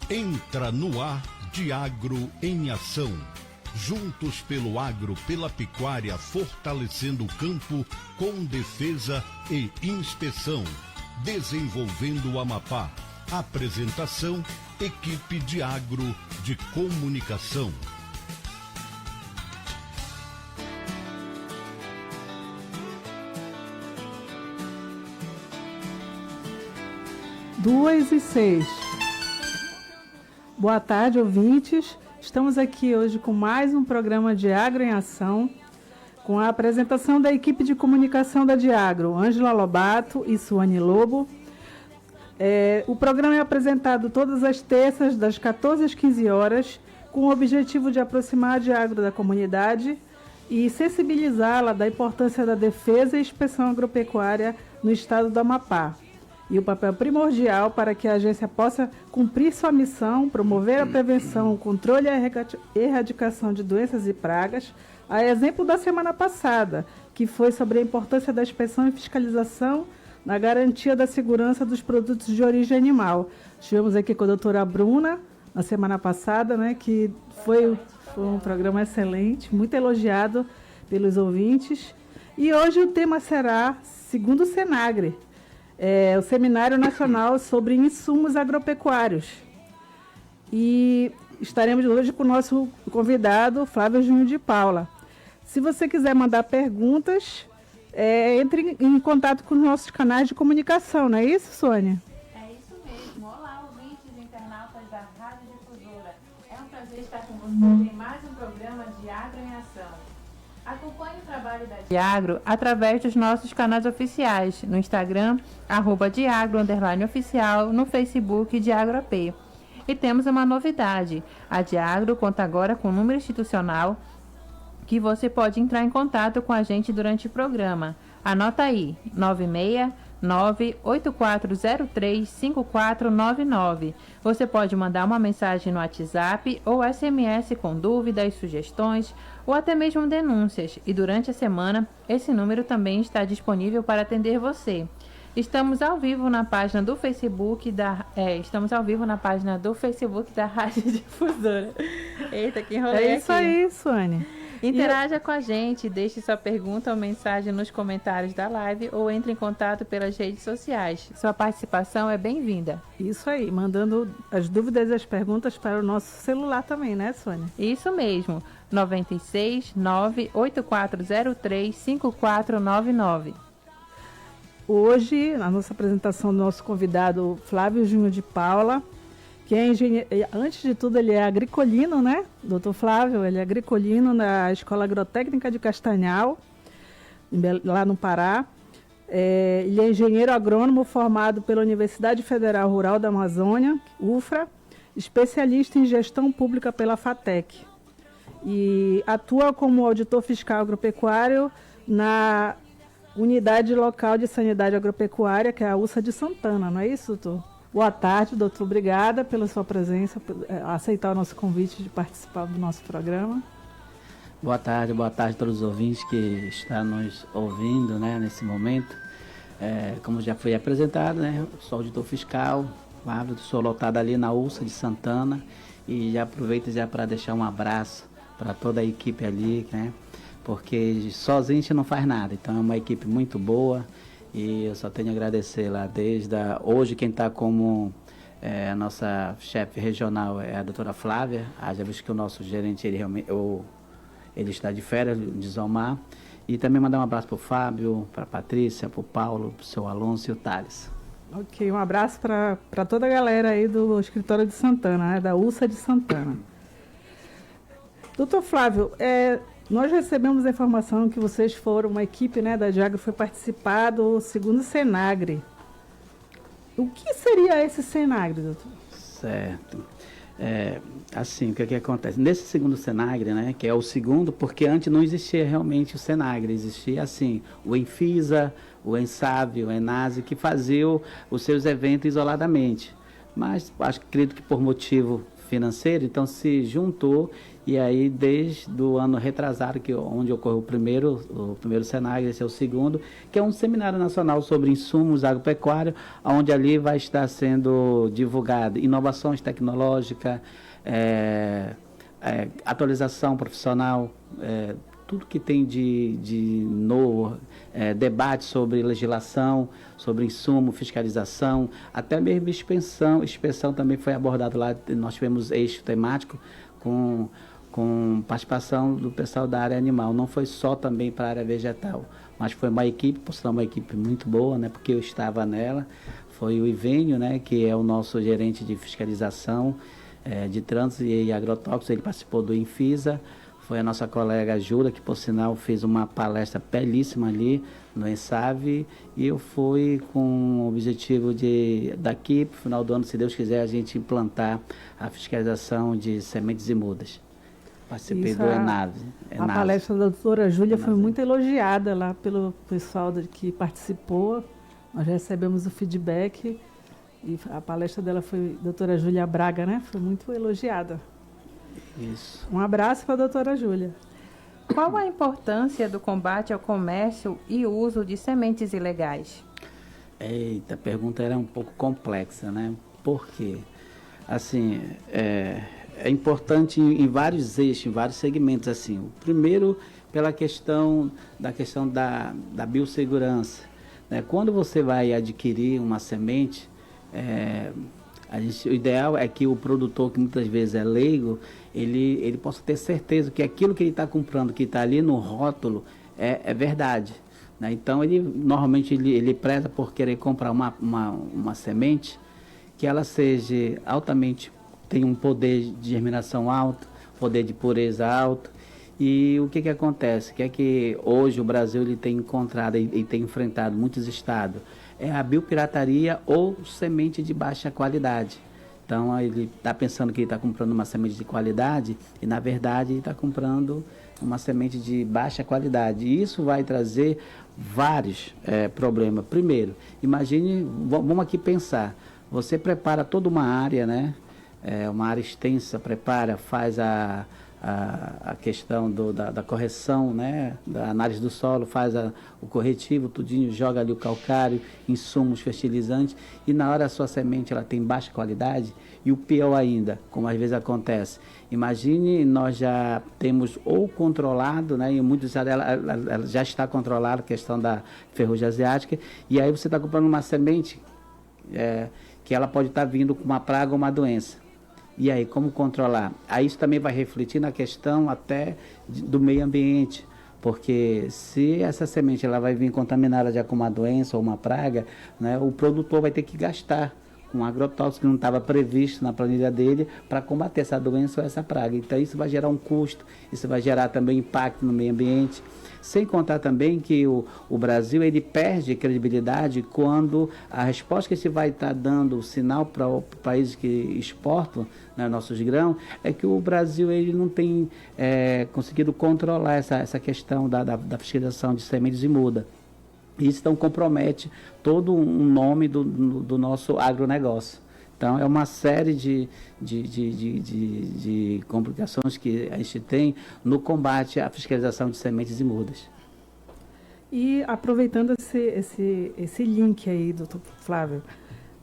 Entra no ar Diagro em Ação. Juntos pelo agro, pela pecuária, fortalecendo o campo com defesa e inspeção. Desenvolvendo o Amapá. Apresentação, equipe Diagro de Comunicação. Duas e 6. Boa tarde, ouvintes. Estamos aqui hoje com mais um programa Diagro em Ação, com a apresentação da equipe de comunicação da Diagro, Ângela Lobato e Suane Lobo. O programa é apresentado todas as terças, das 14 às 15 horas, com o objetivo de aproximar a Diagro da comunidade e sensibilizá-la da importância da defesa e inspeção agropecuária no estado do Amapá. E o papel primordial para que a agência possa cumprir sua missão, promover a prevenção, o controle e a erradicação de doenças e pragas, a exemplo da semana passada, que foi sobre a importância da inspeção e fiscalização na garantia da segurança dos produtos de origem animal. Estivemos aqui com a doutora Bruna, na semana passada, né, que foi um programa excelente, muito elogiado pelos ouvintes. E hoje o tema será, segundo o Senagre, o Seminário Nacional sobre Insumos Agropecuários. E estaremos hoje com o nosso convidado, Flávio Júnior de Paula. Se você quiser mandar perguntas, entre em contato com os nossos canais de comunicação, não é isso, Sônia? É isso mesmo. Olá, ouvintes e internautas da Rádio Difusora. É um prazer estar com vocês em mais um programa Diagro em Ação. Acompanhe o trabalho da Diagro através dos nossos canais oficiais, no Instagram, @Diagro_oficial, no Facebook, Diagro AP. E temos uma novidade, a Diagro conta agora com um número institucional que você pode entrar em contato com a gente durante o programa. Anota aí, 969-8403-5499. Você pode mandar uma mensagem no WhatsApp ou SMS com dúvidas, sugestões ou até mesmo denúncias. E durante a semana, esse número também está disponível para atender você. Estamos ao vivo na página do Facebook da Rádio Difusora. Eita, que enrolei aqui. É isso aí, Sônia. Interaja com a gente, deixe sua pergunta ou mensagem nos comentários da live ou entre em contato pelas redes sociais. Sua participação é bem-vinda. Isso aí, mandando as dúvidas e as perguntas para o nosso celular também, né, Sônia? Isso mesmo, 96 98403 5499. Hoje, na nossa apresentação do nosso convidado Flávio Júnior de Paula, que é engenheiro, antes de tudo ele é agricolino, né? Doutor Flávio, ele é agricolino na Escola Agrotécnica de Castanhal, lá no Pará. Ele é engenheiro agrônomo formado pela Universidade Federal Rural da Amazônia, UFRA, especialista em gestão pública pela FATEC. E atua como auditor fiscal agropecuário na Unidade Local de Sanidade Agropecuária, que é a USSA de Santana, não é isso, doutor? Boa tarde, doutor. Obrigada pela sua presença, por aceitar o nosso convite de participar do nosso programa. Boa tarde a todos os ouvintes que estão nos ouvindo, né, nesse momento. Como já foi apresentado, né, sou auditor fiscal, sou lotado ali na USSA de Santana e já aproveito para deixar um abraço para toda a equipe ali, né, porque sozinho a gente não faz nada, então é uma equipe muito boa. E eu só tenho a agradecer lá desde hoje quem está como a nossa chefe regional é a doutora Flávia, já visto que o nosso gerente ele está de férias, de Zomar, e também mandar um abraço para o Fábio, para a Patrícia, para o Paulo, para o seu Alonso e o Thales. Ok, um abraço para toda a galera aí do escritório de Santana, né, da USSA de Santana. Doutor Flávio, nós recebemos a informação que vocês foram, uma equipe, né, da Diagro foi participar do segundo Senagre. O que seria esse Senagre, doutor? Certo. Assim, o que acontece? Nesse segundo Senagre, né, que é o segundo, porque antes não existia realmente o Senagre, existia assim, o Enfisa, o Ensav, o Enase, que faziam os seus eventos isoladamente. Mas acredito que por motivo financeiro, então se juntou, e aí desde o ano retrasado, onde ocorreu o primeiro Senag, esse é o segundo, que é um seminário nacional sobre insumos agropecuários, onde ali vai estar sendo divulgado inovações tecnológicas, atualização profissional, tudo que tem de novo, debate sobre legislação, sobre insumo, fiscalização, até mesmo inspeção também foi abordado lá. Nós tivemos eixo temático com participação do pessoal da área animal, não foi só também para a área vegetal, mas foi uma equipe, por sinal uma equipe muito boa, né, porque eu estava nela, foi o Ivênio, né, que é o nosso gerente de fiscalização de trânsito e agrotóxicos, ele participou do Infisa. Foi a nossa colega Júlia, que por sinal fez uma palestra belíssima ali no Ensave, e eu fui com o objetivo daqui, para o final do ano, se Deus quiser, a gente implantar a fiscalização de sementes e mudas. Participei do ENAVE. A palestra da doutora Júlia foi muito elogiada lá pelo pessoal que participou. Nós recebemos o feedback e a palestra dela foi doutora Júlia Braga, né? Foi muito elogiada. Isso. Um abraço para a doutora Júlia. Qual a importância do combate ao comércio e uso de sementes ilegais? Eita, a pergunta era um pouco complexa, né? Por quê? Assim, é importante em vários eixos, em vários segmentos, assim. O primeiro, pela questão da biossegurança, né? Quando você vai adquirir uma semente, o ideal é que o produtor, que muitas vezes é leigo, ele possa ter certeza que aquilo que ele está comprando, que está ali no rótulo, é verdade, né? Então, normalmente ele preza por querer comprar uma semente que ela seja altamente, tem um poder de germinação alto, poder de pureza alto. E o que acontece? Que hoje o Brasil ele tem encontrado e tem enfrentado muitos estados, a biopirataria ou semente de baixa qualidade. Então, ele está pensando que ele está comprando uma semente de qualidade e, na verdade, ele está comprando uma semente de baixa qualidade. E isso vai trazer vários problemas. Primeiro, imagine, vamos aqui pensar, você prepara toda uma área, né? Uma área extensa, faz a questão da correção, né, da análise do solo, faz o corretivo, tudinho, joga ali o calcário, insumos, fertilizantes, e na hora a sua semente ela tem baixa qualidade, e o pior ainda, como às vezes acontece, imagine, nós já temos ou controlado, né, em muitos ela já está controlada a questão da ferrugem asiática, e aí você está comprando uma semente que ela pode estar vindo com uma praga ou uma doença. E aí, como controlar? Aí isso também vai refletir na questão até do meio ambiente, porque se essa semente ela vai vir contaminada já com uma doença ou uma praga, né, o produtor vai ter que gastar com agrotóxico que não estava previsto na planilha dele para combater essa doença ou essa praga. Então isso vai gerar um custo, isso vai gerar também impacto no meio ambiente. Sem contar também que o Brasil ele perde credibilidade quando a resposta que se vai estar dando, o sinal para os países que exportam, né, nossos grãos, é que o Brasil ele não tem conseguido controlar essa questão da fiscalização de sementes e muda. Isso então compromete todo um nome do nosso agronegócio. Então, é uma série de complicações que a gente tem no combate à fiscalização de sementes e mudas. E aproveitando esse link aí, doutor Flávio,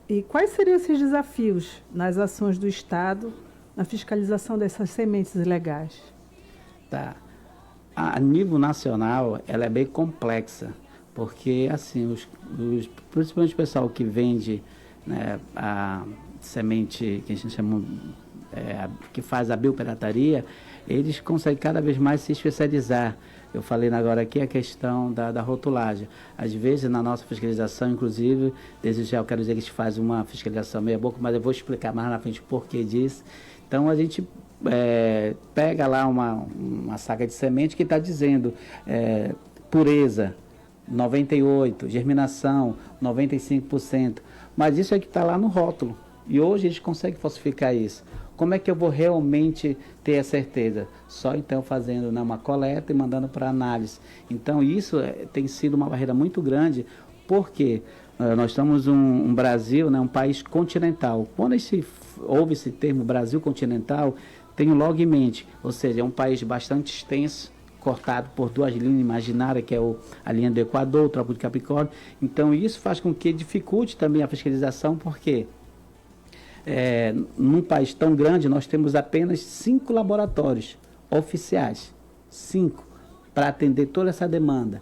e quais seriam esses desafios nas ações do Estado na fiscalização dessas sementes ilegais? Tá. A nível nacional, ela é bem complexa, porque, assim, principalmente o pessoal que vende, né, a semente que a gente chama, que faz a biopirataria, eles conseguem cada vez mais se especializar. Eu falei agora aqui a questão da rotulagem. Às vezes, na nossa fiscalização, inclusive, desde já eu quero dizer que a gente faz uma fiscalização meia boca, mas eu vou explicar mais na frente o porquê disso. Então, a gente pega lá uma saca de semente que está dizendo pureza 98%, germinação 95%, mas isso é que está lá no rótulo. E hoje a gente consegue falsificar isso. Como é que eu vou realmente ter a certeza? Só então fazendo, né, uma coleta e mandando para análise. Então isso tem sido uma barreira muito grande, porque nós estamos um Brasil, né, um país continental. Quando a gente ouve esse termo Brasil continental, tenho logo em mente, ou seja, é um país bastante extenso, cortado por duas linhas imaginárias, que é a linha do Equador, o Trópico de Capricórnio. Então, isso faz com que dificulte também a fiscalização, porque num país tão grande, nós temos apenas 5 laboratórios oficiais, 5, para atender toda essa demanda.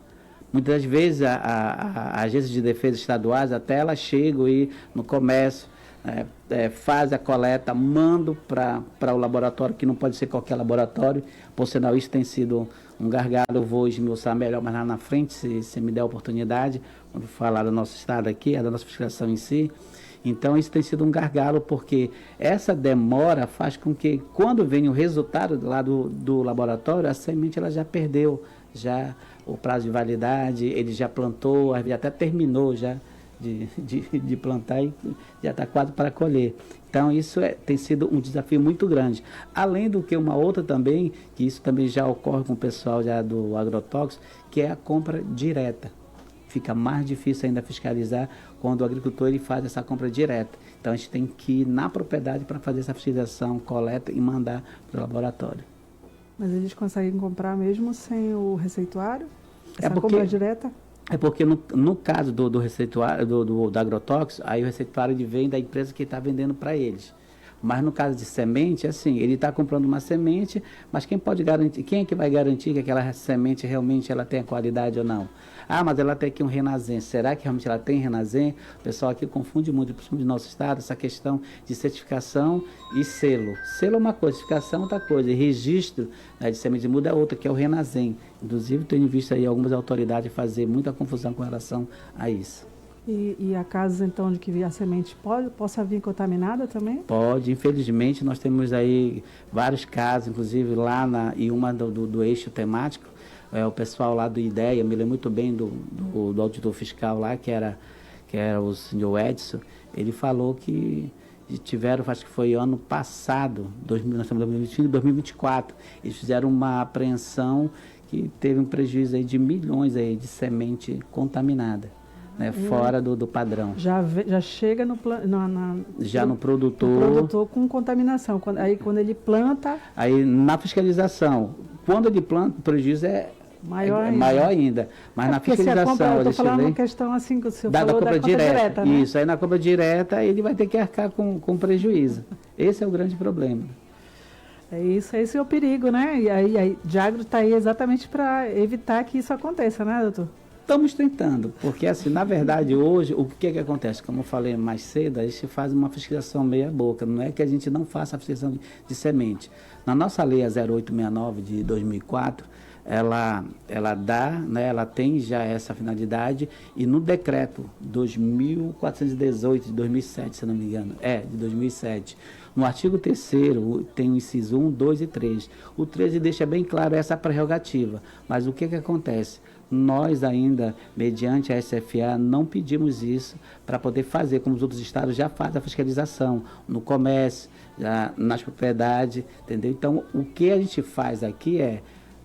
Muitas vezes, a agências de defesa estaduais, até elas chegam e no comércio, faz a coleta, mando para o laboratório, que não pode ser qualquer laboratório. Por sinal, isso tem sido um gargalo. Eu vou esmiuçar melhor mais lá na frente, se me der a oportunidade, quando falar do nosso estado aqui, da nossa fiscalização em si. Então, isso tem sido um gargalo, porque essa demora faz com que, quando vem o resultado lá do laboratório, a semente ela já perdeu o prazo de validade, ele já plantou, até terminou já de plantar e já está quase para colher. Então, isso tem sido um desafio muito grande. Além do que uma outra também, que isso também já ocorre com o pessoal já do agrotóxico, que é a compra direta. Fica mais difícil ainda fiscalizar quando o agricultor ele faz essa compra direta. Então, a gente tem que ir na propriedade para fazer essa fiscalização, coleta e mandar para o laboratório. Mas eles conseguem comprar mesmo sem o receituário? Essa compra direta? É porque no caso do receituário, do agrotóxico, aí o receituário ele vem da empresa que está vendendo para eles. Mas no caso de semente, assim, ele está comprando uma semente, mas quem pode garantir, quem é que vai garantir que aquela semente realmente ela tem a qualidade ou não? Ah, mas ela tem aqui um Renazem. Será que realmente ela tem Renazem? O pessoal aqui confunde muito, principalmente no nosso estado, essa questão de certificação e selo. Selo é uma coisa, certificação é outra coisa. E registro, né, de semente de muda é outra, que é o Renazem. Inclusive, tenho visto aí algumas autoridades fazer muita confusão com relação a isso. E há casos, então, de que a semente possa vir contaminada também? Pode, infelizmente, nós temos aí vários casos, inclusive lá em uma do eixo temático, o pessoal lá do IDEA, me lembro muito bem do auditor fiscal lá, que era o senhor Edson, ele falou que tiveram, acho que foi ano passado, nós estamos em 2024, eles fizeram uma apreensão que teve um prejuízo aí de milhões aí de semente contaminada. Né, fora do padrão. Já chega no produtor com contaminação. Quando ele planta... Aí na fiscalização, quando ele planta, o prejuízo é maior ainda. Mas na fiscalização... Eu estou falando uma questão assim que o senhor falou compra da compra direta, né? Isso, aí na compra direta ele vai ter que arcar com prejuízo. Esse é o grande problema. Esse é o perigo, né? E aí Diagro está aí exatamente para evitar que isso aconteça, né, doutor? Estamos tentando, porque assim, na verdade, hoje, o que acontece? Como eu falei mais cedo, a gente faz uma fiscalização meia boca, não é que a gente não faça a fiscalização de semente. Na nossa lei 0869 de 2004, ela dá, né, ela tem já essa finalidade, e no decreto 2418 de 2007, se não me engano, de 2007, no artigo 3º tem o inciso 1, 2 e 3. O 13 deixa bem claro essa prerrogativa, mas o que acontece? Nós ainda, mediante a SFA, não pedimos isso para poder fazer, como os outros estados já fazem a fiscalização, no comércio, já nas propriedades, entendeu? Então, o que a gente faz aqui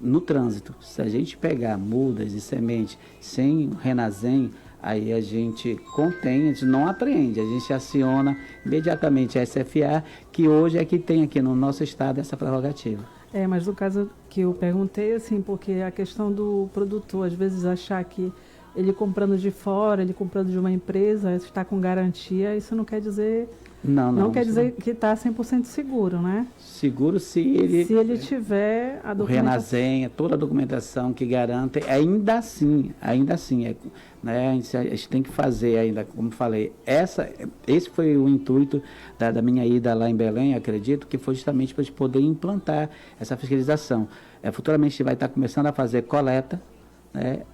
no trânsito, se a gente pegar mudas e sementes sem Renazem, aí a gente contém, a gente não apreende, a gente aciona imediatamente a SFA, que hoje é que tem aqui no nosso estado essa prerrogativa. Mas no caso que eu perguntei, assim, porque a questão do produtor, às vezes achar que ele comprando de fora, ele comprando de uma empresa, está com garantia, isso não quer dizer... Não quer dizer que está 100% seguro, né? Seguro se ele tiver a documentação. O Renazem, toda a documentação que garante, ainda assim, né, a gente tem que fazer ainda, como falei, esse foi o intuito da minha ida lá em Belém, acredito, que foi justamente para a gente poder implantar essa fiscalização. Futuramente a gente vai estar começando a fazer coleta.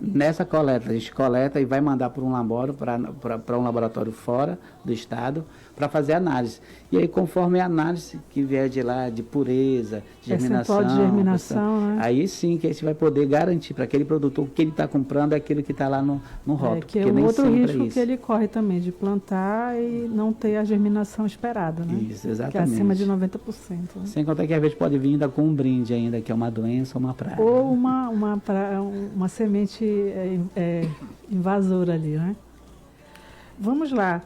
Nessa coleta, a gente coleta e vai mandar para um laboratório fora do estado para fazer análise. E aí, conforme a análise que vier de lá, de pureza, de germinação, né? Aí sim que a gente vai poder garantir para aquele produtor que ele está comprando é aquilo que está lá no rótulo. Que é um outro risco que ele corre também, de plantar e não ter a germinação esperada, né? Isso, exatamente. Que é acima de 90%. Né? Sem contar que às vezes pode vir ainda com um brinde ainda, que é uma doença ou uma praga. Ou uma semente invasora ali, né? Vamos lá,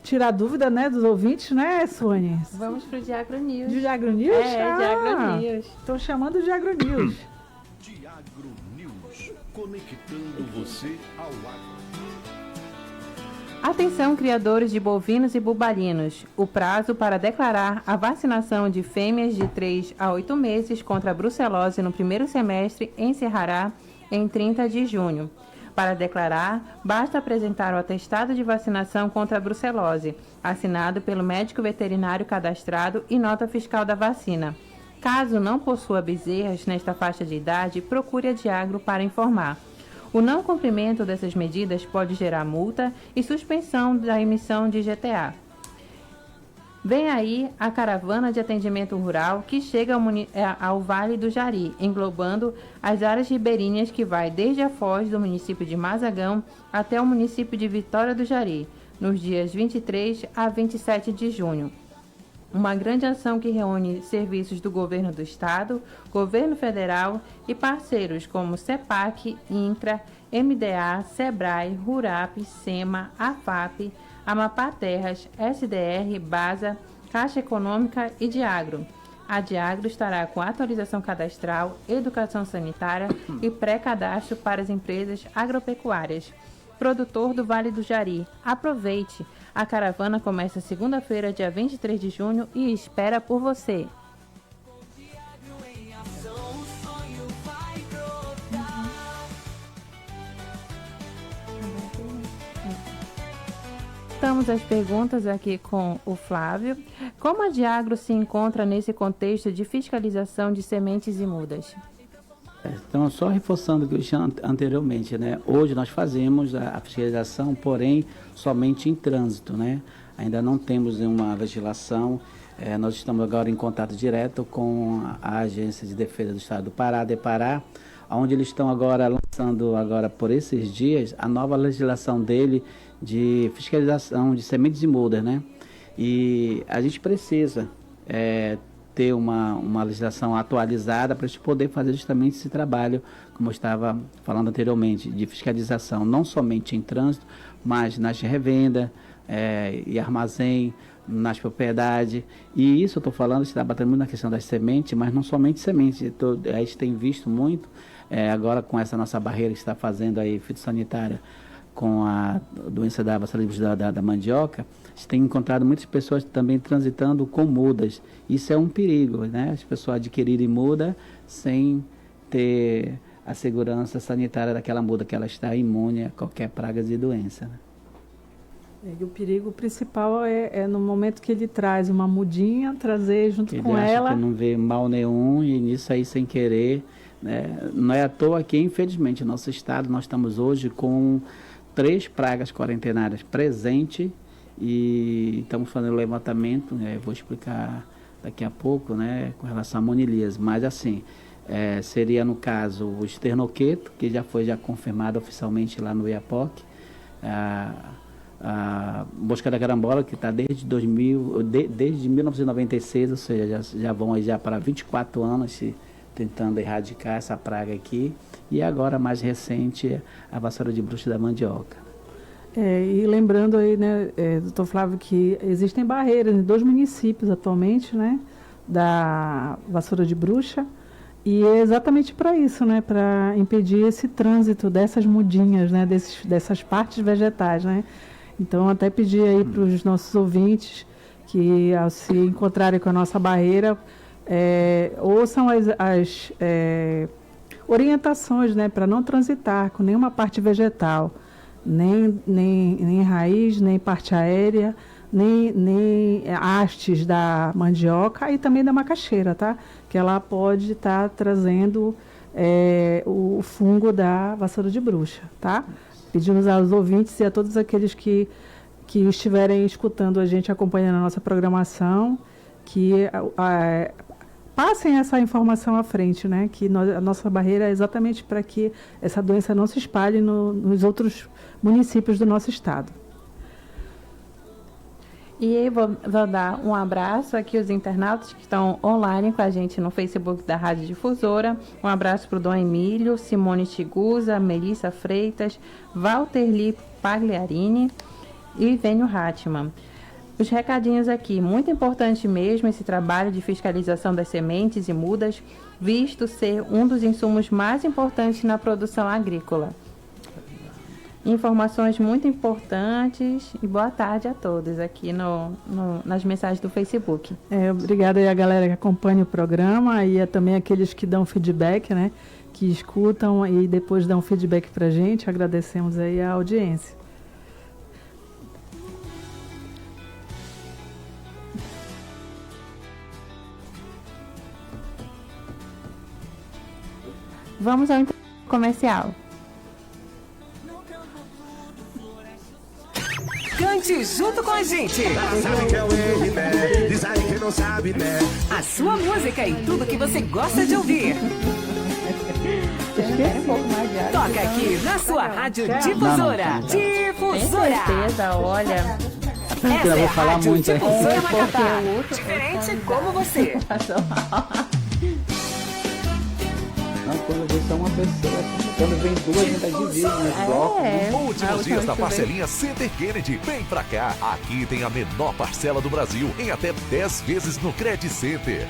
tirar dúvida, né, dos ouvintes, né, Suane? Vamos para o Diagro News. De Diagro News? Diagro News. Estão chamando de Diagro News. Diagro News, conectando você ao agro. Atenção, criadores de bovinos e bubalinos. O prazo para declarar a vacinação de fêmeas de 3 a 8 meses contra a brucelose no primeiro semestre encerrará em 30 de junho. Para declarar, basta apresentar o atestado de vacinação contra a brucelose, assinado pelo médico veterinário cadastrado e nota fiscal da vacina. Caso não possua bezerras nesta faixa de idade, procure a Diagro para informar. O não cumprimento dessas medidas pode gerar multa e suspensão da emissão de GTA. Vem aí a caravana de atendimento rural que chega ao Vale do Jari, englobando as áreas ribeirinhas que vai desde a foz do município de Mazagão até o município de Vitória do Jari, nos dias 23 a 27 de junho. Uma grande ação que reúne serviços do Governo do Estado, Governo Federal e parceiros como CEPAC, INCRA, MDA, SEBRAE, RURAP, SEMA, AFAP, Amapá Terras, SDR, BASA, Caixa Econômica e Diagro. A Diagro estará com atualização cadastral, educação sanitária e pré-cadastro para as empresas agropecuárias. Produtor do Vale do Jari, aproveite! A caravana começa segunda-feira, dia 23 de junho e espera por você. Estamos às perguntas aqui com o Flávio. Como a Diagro se encontra nesse contexto de fiscalização de sementes e mudas? Então, só reforçando o que eu disse anteriormente, né? Hoje nós fazemos a fiscalização, porém, somente em trânsito, né? Ainda não temos nenhuma legislação. Nós estamos agora em contato direto com a Agência de Defesa do Estado do Pará, DEPARÁ, onde eles estão agora lançando, agora por esses dias, a nova legislação dele de fiscalização de sementes e mudas, né? E a gente precisa ter uma legislação atualizada para a gente poder fazer justamente esse trabalho, como eu estava falando anteriormente, de fiscalização, não somente em trânsito, mas nas revendas e armazém, nas propriedades. E isso eu estou falando, está batendo muito na questão das sementes, mas não somente sementes. A gente tem visto muito, agora com essa nossa barreira que está fazendo aí, fitossanitária, com a doença da vassala da mandioca, a gente tem encontrado muitas pessoas também transitando com mudas. Isso é um perigo, né? As pessoas adquirirem muda sem ter a segurança sanitária daquela muda, que ela está imune a qualquer praga e doença, né? E o perigo principal é no momento que ele traz uma mudinha, trazer junto ele com acha ela. Que não vê mal nenhum e nisso aí sem querer, né? Não é à toa que, infelizmente, no nosso estado nós estamos hoje com 3 pragas quarentenárias presentes e estamos fazendo levantamento, né? Vou explicar daqui a pouco, né, com relação a monilias, mas assim, seria no caso o esternoqueto, que já foi confirmado oficialmente lá no IAPOC, a mosca da carambola, que está desde 1996, ou seja, já vão aí já para 24 anos tentando erradicar essa praga aqui, e agora mais recente a vassoura de bruxa da mandioca. E lembrando aí, né, doutor Flávio, que existem barreiras em 2 municípios atualmente, né, da vassoura de bruxa, e é exatamente para isso, né, para impedir esse trânsito dessas mudinhas, né, dessas partes vegetais, né. Então, até pedir aí para os nossos ouvintes que, ao se encontrarem com a nossa barreira, ouçam as orientações, né, para não transitar com nenhuma parte vegetal, nem raiz, nem parte aérea, nem hastes da mandioca e também da macaxeira, tá? Que ela pode estar trazendo o fungo da vassoura de bruxa, tá? Pedimos aos ouvintes e a todos aqueles que estiverem escutando a gente, acompanhando a nossa programação, que passem essa informação à frente, né? Que a nossa barreira é exatamente para que essa doença não se espalhe nos outros municípios do nosso estado. E vou dar um abraço aqui aos internautas que estão online com a gente no Facebook da Rádio Difusora. Um abraço para o Dom Emílio, Simone Tigusa, Melissa Freitas, Walter Li Pagliarini e Vênio Hatman. Os recadinhos aqui, muito importante mesmo esse trabalho de fiscalização das sementes e mudas, visto ser um dos insumos mais importantes na produção agrícola. Informações muito importantes e boa tarde a todos aqui nas mensagens do Facebook. Obrigada aí a galera que acompanha o programa e também aqueles que dão feedback, né? Que escutam e depois dão feedback pra gente. Agradecemos aí a audiência. Vamos ao comercial. Cante junto com a gente. Sabe que é o R, né? Diz aí que não sabe, né? A sua música e tudo que você gosta de ouvir. Toca aqui na sua rádio difusora. Difusora. Com certeza, olha. Essa Eu é vou a falar rádio muito aqui. Difusora Porque Macapá. o outro- Diferente como você. Não, quando vê só uma pessoa, quando vem duas, a gente divide nos blocos. Últimos dias da parcelinha Center Kennedy. Vem pra cá. Aqui tem a menor parcela do Brasil em até 10 vezes no Credit Center.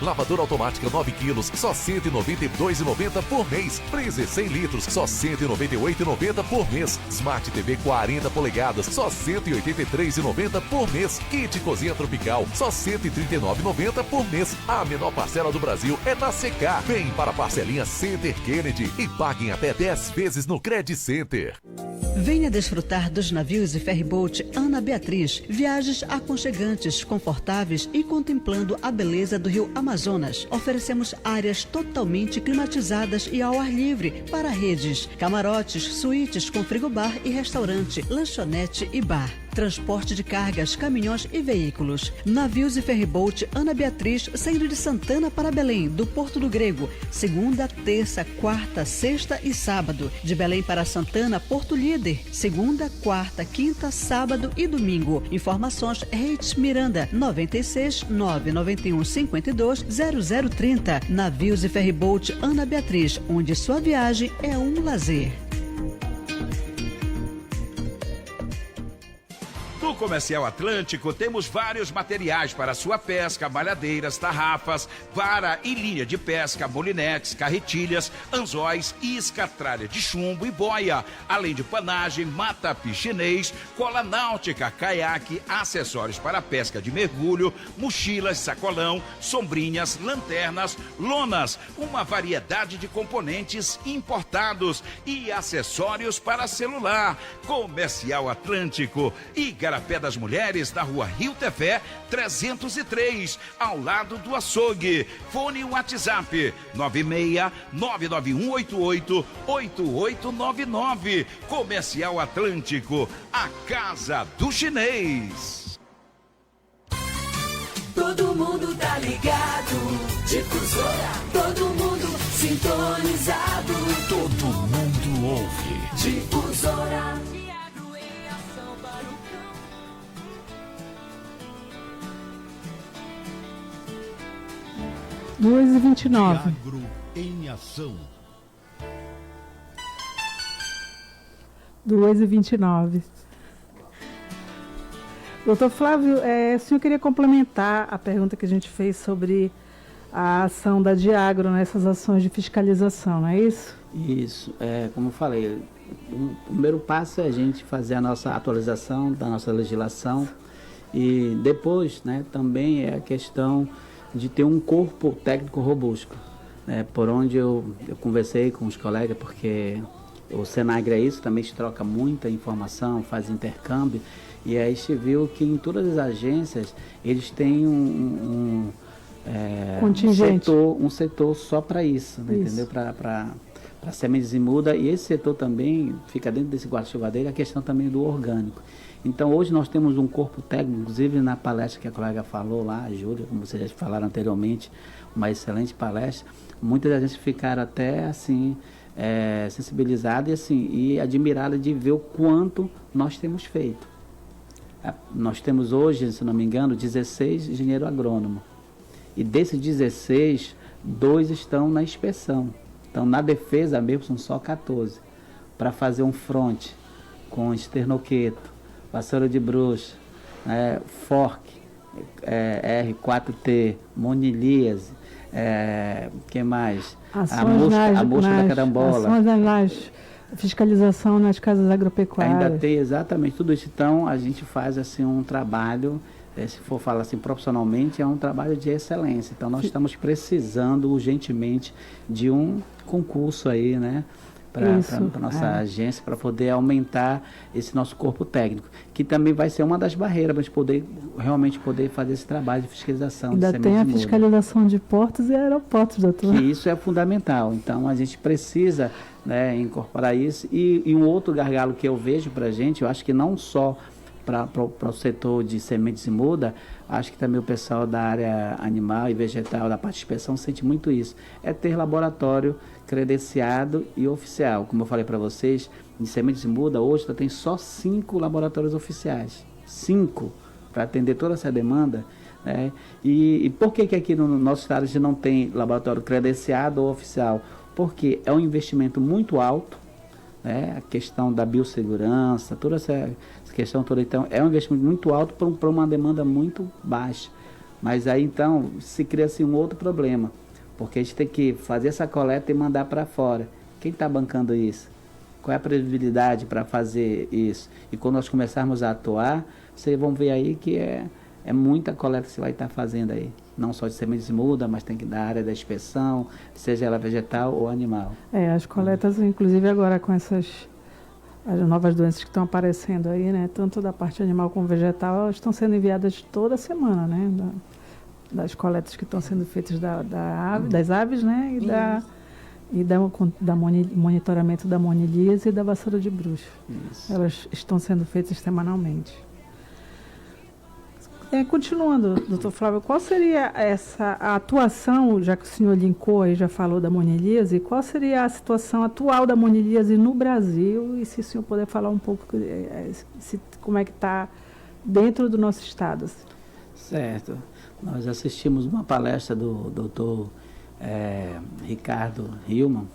Lavadora automática 9 quilos, só R$ 192,90 por mês. Freezer 100 litros, só R$ 198,90 por mês. Smart TV 40 polegadas, só R$ 183,90 por mês. Kit cozinha tropical, só R$ 139,90 por mês. A menor parcela do Brasil é na CK. Vem para a parcelinha Center Kennedy e paguem até 10 vezes no Credit Center. Venha desfrutar dos navios e ferryboat Ana Beatriz. Viagens aconchegantes, confortáveis e contemplando a beleza do rio Amazonas. Oferecemos áreas totalmente climatizadas e ao ar livre para redes, camarotes, suítes com frigobar e restaurante, lanchonete e bar. Transporte de cargas, caminhões e veículos. Navios e ferryboat Ana Beatriz saindo de Santana para Belém, do Porto do Grego. Segunda, terça, quarta, sexta e sábado. De Belém para Santana, Porto Líder. Segunda, quarta, quinta, sábado e domingo. Informações Reis Miranda, 96 991 52 0030. Navios e ferryboat Ana Beatriz, onde sua viagem é um lazer. No Comercial Atlântico temos vários materiais para sua pesca, malhadeiras, tarrafas, vara e linha de pesca, molinetes, carretilhas, anzóis, isca, tralha de chumbo e boia, além de panagem, mata-pi chinês, cola náutica, caiaque, acessórios para pesca de mergulho, mochilas, sacolão, sombrinhas, lanternas, lonas, uma variedade de componentes importados e acessórios para celular. Comercial Atlântico e Igarapé das Mulheres, na rua Rio Tefé, 303, ao lado do açougue. Fone WhatsApp 96-99188-8899. Comercial Atlântico, a casa do chinês. Todo mundo tá ligado. Difusora. Todo mundo sintonizado. Todo mundo ouve. Difusora. 2h29. Agro em ação. 2h29. Doutor Flávio, o senhor queria complementar a pergunta que a gente fez sobre a ação da Diagro nessas ações de fiscalização, não é isso? Isso, como eu falei, o primeiro passo é a gente fazer a nossa atualização da nossa legislação e depois, né, também é a questão de ter um corpo técnico robusto, né, por onde eu conversei com os colegas, porque o Senagre é isso, também se troca muita informação, faz intercâmbio, e aí se viu que em todas as agências eles têm um setor só para isso, né, entendeu? Para sementes e muda, e esse setor também fica dentro desse guarda-chuva dele, a questão também do orgânico. Então hoje nós temos um corpo técnico, inclusive na palestra que a colega falou lá, a Júlia, como vocês já falaram anteriormente, uma excelente palestra, muitas agências ficaram até assim, sensibilizadas e, assim, e admiradas de ver o quanto nós temos feito. Nós temos hoje, se não me engano, 16 engenheiros agrônomos. E desses 16, 2 estão na inspeção. Então, na defesa mesmo, são só 14. Para fazer um fronte com esternoqueto, vassoura de bruxa, né, fork, R4T, monilíase, que mais? A mosca da carambola. Ações nas fiscalização nas casas agropecuárias. Ainda tem exatamente tudo isso. Então, a gente faz assim um trabalho, se for falar assim profissionalmente, é um trabalho de excelência. Então, nós estamos precisando urgentemente de um concurso aí, né? Para a nossa agência, para poder aumentar esse nosso corpo técnico, que também vai ser uma das barreiras para a gente realmente poder fazer esse trabalho de fiscalização. Ainda tem a fiscalização de portos e aeroportos, doutor. Que isso é fundamental. Então, a gente precisa, né, incorporar isso. E um outro gargalo que eu vejo para a gente, eu acho que não só para o setor de sementes e muda, acho que também o pessoal da área animal e vegetal, da parte de inspeção, sente muito isso. É ter laboratório credenciado e oficial. Como eu falei para vocês, em sementes e muda, hoje tem só 5 laboratórios oficiais. 5 para atender toda essa demanda. Né? E por que aqui no nosso estado a gente não tem laboratório credenciado ou oficial? Porque é um investimento muito alto, né? A questão da biossegurança, toda essa questão toda, então, é um investimento muito alto para uma demanda muito baixa. Mas aí, então, se cria assim, um outro problema, porque a gente tem que fazer essa coleta e mandar para fora. Quem está bancando isso? Qual é a previsibilidade para fazer isso? E quando nós começarmos a atuar, vocês vão ver aí que é muita coleta que você vai estar fazendo aí. Não só de sementes de muda, mas tem que dar área da inspeção, seja ela vegetal ou animal. As coletas, inclusive agora com as novas doenças que estão aparecendo aí, né? Tanto da parte animal como vegetal, elas estão sendo enviadas toda semana, né? Das coletas que estão sendo feitas das aves, né? E da monitoramento da monilíase e da vassoura de bruxa. Isso. Elas estão sendo feitas semanalmente. Continuando, doutor Flávio, qual seria a atuação, já que o senhor linkou aí, já falou da monilíase, qual seria a situação atual da monilíase no Brasil? E se o senhor puder falar um pouco como é que está dentro do nosso estado? Certo. Nós assistimos uma palestra do doutor Ricardo Hillman.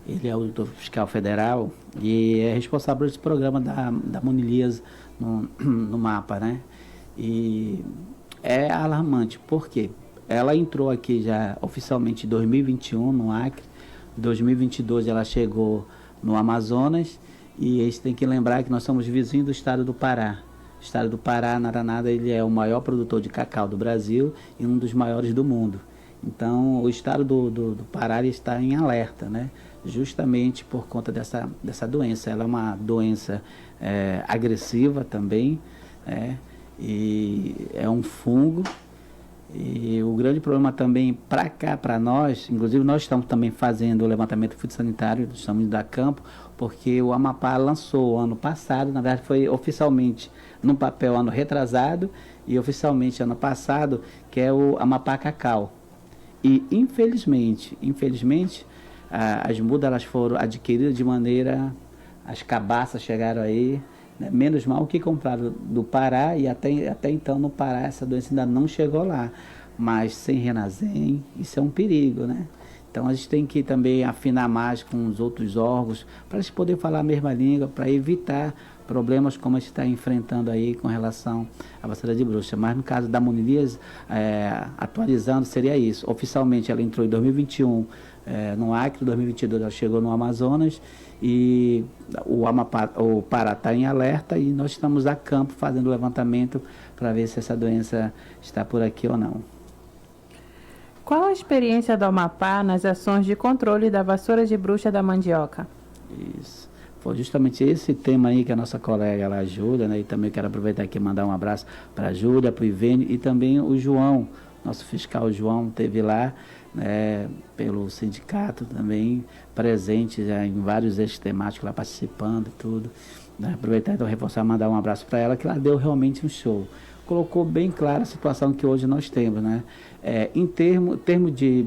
Ele é o doutor fiscal federal e é responsável por esse programa da monilíase no mapa, né? E é alarmante, porque ela entrou aqui já oficialmente em 2021 no Acre, em 2022 ela chegou no Amazonas, e a gente tem que lembrar que nós somos vizinhos do estado do Pará. O estado do Pará, nada, ele é o maior produtor de cacau do Brasil e um dos maiores do mundo. Então, o estado do Pará está em alerta, né? Justamente por conta dessa doença. Ela é uma doença agressiva também, e é um fungo. E o grande problema também para cá, para nós, inclusive nós estamos também fazendo o levantamento fitossanitário, estamos indo a campo, porque o Amapá lançou ano passado, na verdade foi oficialmente no papel ano retrasado e oficialmente ano passado, que é o Amapá Cacau. E infelizmente, as mudas elas foram adquiridas de maneira, as cabaças chegaram aí, né, menos mal que compraram do Pará, e até então no Pará essa doença ainda não chegou lá, mas sem Renazem, isso é um perigo, né? Então a gente tem que também afinar mais com os outros órgãos, para a gente poder falar a mesma língua, para evitar problemas como a gente está enfrentando aí com relação à vassoura de bruxa. Mas no caso da monilíase, atualizando, seria isso. Oficialmente ela entrou em 2021 no Acre, 2022 ela chegou no Amazonas, e o Pará está em alerta, e nós estamos a campo fazendo o levantamento para ver se essa doença está por aqui ou não. Qual a experiência do Amapá nas ações de controle da vassoura de bruxa da mandioca? Isso. Foi justamente esse tema aí que a nossa colega lá, a Júlia, né? E também quero aproveitar aqui e mandar um abraço para a Júlia, para o Ivênio e também o João, nosso fiscal João, esteve lá, né, pelo sindicato também, presente já em vários eixos temáticos lá, participando e tudo. Né? Aproveitar então reforçar, mandar um abraço para ela, que ela deu realmente um show. Colocou bem clara a situação que hoje nós temos, né? Em termo de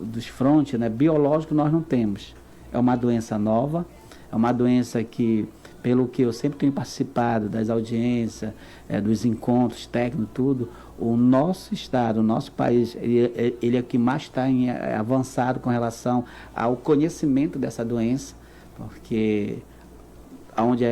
dos frontes, né, biológico, nós não temos. É uma doença nova, é uma doença que, pelo que eu sempre tenho participado das audiências, dos encontros técnicos, tudo, o nosso estado, o nosso país, ele é o que mais está avançado com relação ao conhecimento dessa doença, porque onde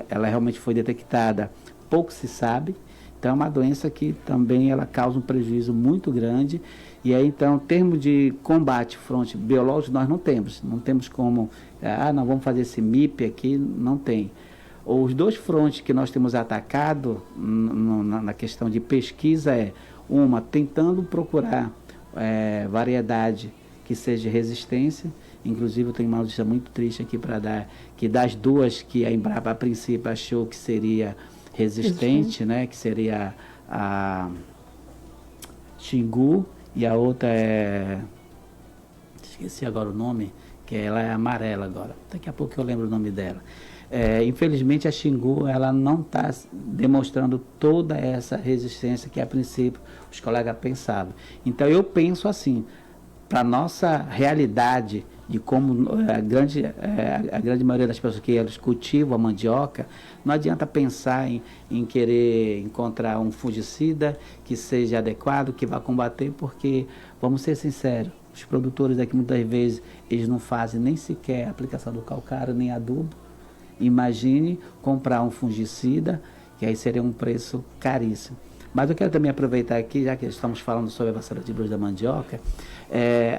ela realmente foi detectada, pouco se sabe. Então é uma doença que também ela causa um prejuízo muito grande. E aí, então, em termos de combate fronte biológico, nós não temos como, nós vamos fazer esse MIP aqui, não tem. Os 2 frontes que nós temos atacado na questão de pesquisa uma, tentando procurar variedade que seja resistência. Inclusive, eu tenho uma notícia muito triste aqui para dar, que das 2 que a Embrapa, a princípio, achou que seria resistente, né, que seria a Xingu, e a outra esqueci agora o nome, que ela é amarela agora. Daqui a pouco eu lembro o nome dela. Infelizmente, a Xingu, ela não está demonstrando toda essa resistência que, a princípio, os colegas pensavam. Então, eu penso assim, para a nossa realidade, de como a grande maioria das pessoas que eles cultivam a mandioca, não adianta pensar em querer encontrar um fungicida que seja adequado, que vá combater, porque, vamos ser sinceros, os produtores aqui muitas vezes, eles não fazem nem sequer a aplicação do calcário, nem adubo. Imagine comprar um fungicida, que aí seria um preço caríssimo. Mas eu quero também aproveitar aqui, já que estamos falando sobre a vassoura de bruxa da mandioca,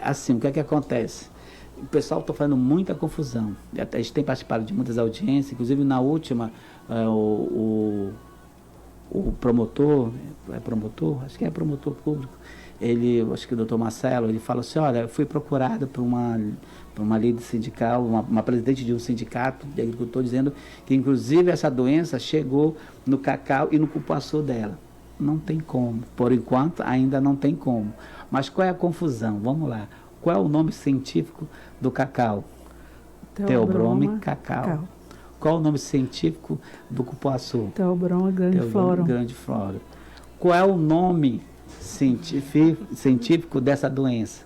assim, o que é que acontece? O pessoal está fazendo muita confusão. A gente tem participado de muitas audiências, inclusive na última, o promotor, acho que é promotor público, acho que o doutor Marcelo, ele fala assim, olha, eu fui procurado por uma líder sindical, uma presidente de um sindicato de agricultor, dizendo que inclusive essa doença chegou no cacau e no cupuaçu dela. Não tem como, por enquanto ainda não tem como. Mas qual é a confusão? Vamos lá. Qual é o nome científico do cacau? Theobroma cacau. Qual é o nome científico do cupuaçu? Theobroma grandiflora. Qual é o nome científico dessa doença?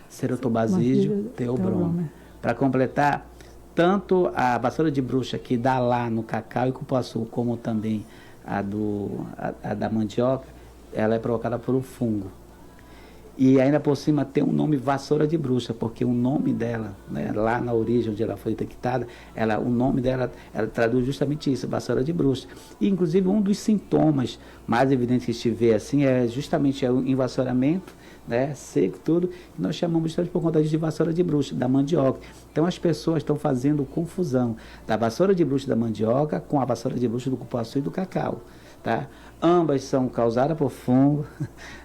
Cerotobasídeo theobroma. Para completar, tanto a vassoura de bruxa que dá lá no cacau e cupuaçu, como também a da mandioca, ela é provocada por um fungo. E ainda por cima tem um nome vassoura de bruxa, porque o nome dela, né, lá na origem onde ela foi detectada, o nome dela, ela traduz justamente isso, vassoura de bruxa. E inclusive um dos sintomas mais evidentes que a gente vê assim é justamente o envassouramento, né, seco, tudo, que nós chamamos justamente por conta disso de vassoura de bruxa, da mandioca. Então as pessoas estão fazendo confusão da vassoura de bruxa da mandioca com a vassoura de bruxa do cupuaçu e do cacau. Tá? Ambas são causadas por fungo,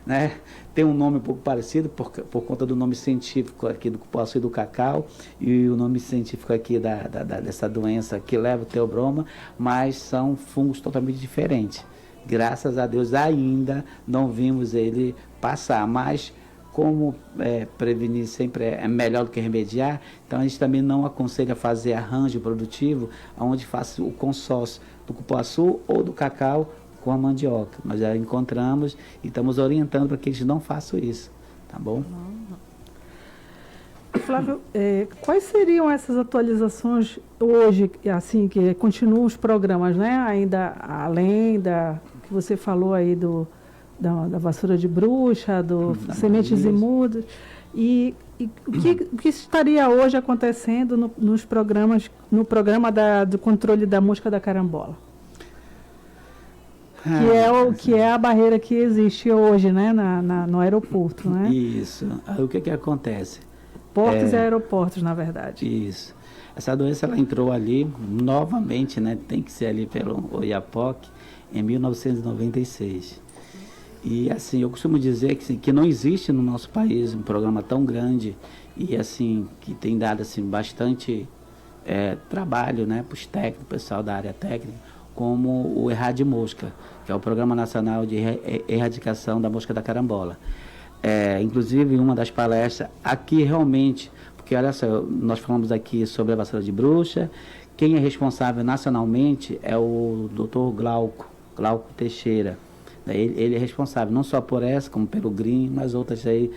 né? Tem um nome um pouco parecido por conta do nome científico aqui do cupuaçu e do cacau, e o nome científico aqui dessa doença que leva o theobroma, mas são fungos totalmente diferentes. Graças a Deus ainda não vimos ele passar, mas como prevenir sempre é melhor do que remediar, então a gente também não aconselha fazer arranjo produtivo onde faça o consórcio do cupuaçu ou do cacau com a mandioca. Nós já encontramos e estamos orientando para que eles não façam isso, tá bom? Flávio, quais seriam essas atualizações hoje, assim, que continuam os programas, né? Ainda além da que você falou aí da vassoura de bruxa, do sementes imudas, e o que estaria hoje acontecendo nos programas, no programa do controle da mosca da carambola? Que é a barreira que existe hoje, né, no aeroporto, né? Isso. Aí o que acontece? Portos e aeroportos, na verdade. Isso. Essa doença ela entrou ali novamente, né? Tem que ser ali pelo Oiapoque, em 1996. E assim, eu costumo dizer que não existe no nosso país um programa tão grande e assim, que tem dado assim, bastante trabalho, né, para os técnicos, pessoal da área técnica, como o Errade Mosca, que é o Programa Nacional de Erradicação da Mosca da Carambola. Inclusive, em uma das palestras, aqui realmente, porque olha só, nós falamos aqui sobre a vassoura de bruxa, quem é responsável nacionalmente é o Dr. Glauco Teixeira. Ele é responsável não só por essa, como pelo GRIM, mas outras aí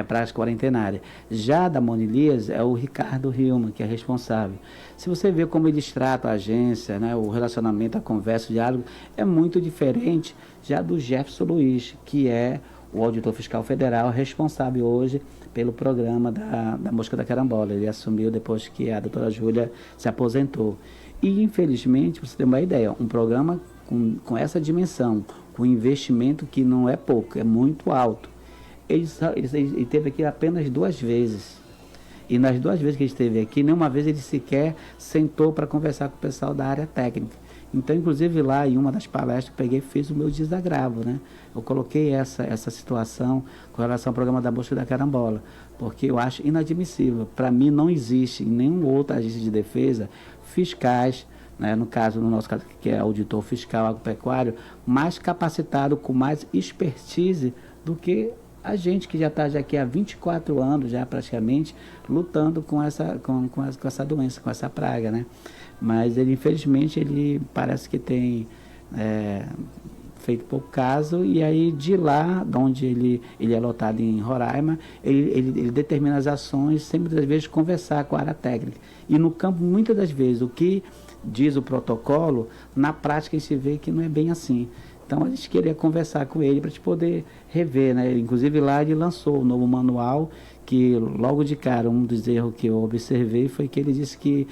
para as quarentenárias. Já da Monilias é o Ricardo Hilman, que é responsável. Se você vê como eles tratam a agência, né, o relacionamento, a conversa, o diálogo, é muito diferente já do Jefferson Luiz, que é o auditor fiscal federal responsável hoje pelo programa da mosca da carambola. Ele assumiu depois que a doutora Júlia se aposentou. E, infelizmente, para você ter uma ideia, um programa com essa dimensão, com investimento que não é pouco, é muito alto, ele esteve aqui apenas 2 vezes. E nas 2 vezes que ele esteve aqui, nenhuma vez ele sequer sentou para conversar com o pessoal da área técnica. Então, inclusive lá em uma das palestras, eu peguei e fiz o meu desagravo, né? Eu coloquei essa situação com relação ao programa da Mosca e da Carambola, porque eu acho inadmissível. Para mim, não existe em nenhum outra agência de defesa fiscais, né, no caso, no nosso caso, que é auditor fiscal agropecuário, mais capacitado, com mais expertise do que a gente que já está aqui há 24 anos, já praticamente, lutando com essa doença, com essa praga, né? Mas ele, infelizmente, ele parece que tem feito pouco caso, e aí de lá, de onde ele é lotado em Roraima, ele determina as ações, sempre das vezes conversar com a área técnica. E no campo, muitas das vezes, o que diz o protocolo, na prática a gente vê que não é bem assim. Então a gente queria conversar com ele para a gente poder rever, né? Inclusive lá ele lançou o novo manual, que logo de cara, um dos erros que eu observei foi que ele disse que